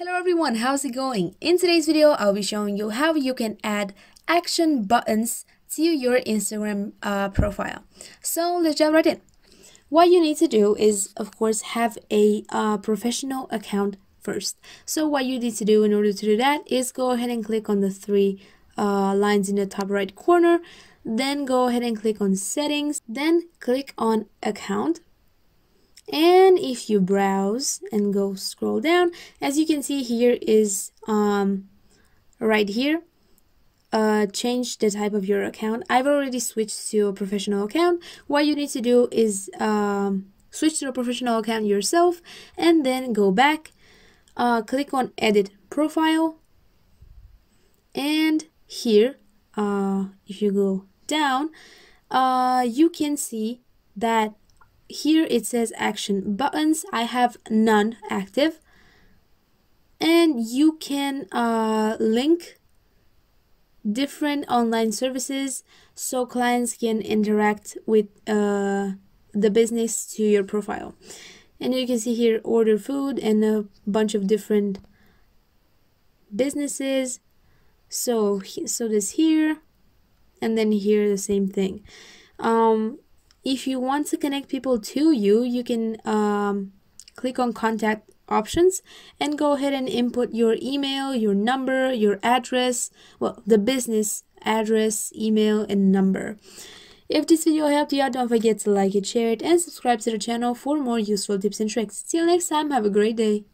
Hello everyone, how's it going? In today's video, I'll be showing you how you can add action buttons to your Instagram profile. So let's jump right in. What you need to do is, of course, have a professional account first. So what you need to do in order to do that is go ahead and click on the three lines in the top right corner. Then go ahead and click on settings. Then click on account. And if you browse and go scroll down, as you can see here is right here, change the type of your account. I've already switched to a professional account. What you need to do is switch to a professional account yourself and then go back, click on edit profile, and here if you go down, you can see that here it says action buttons. I have none active, and you can link different online services so clients can interact with the business to your profile. And you can see here order food and a bunch of different businesses. So this here, and then here the same thing. If you want to connect people to you, you can click on contact options and go ahead and input your email, your number, your address, well, the business address, email, and number. If this video helped you out, don't forget to like it, share it, and subscribe to the channel for more useful tips and tricks. Till next time, have a great day.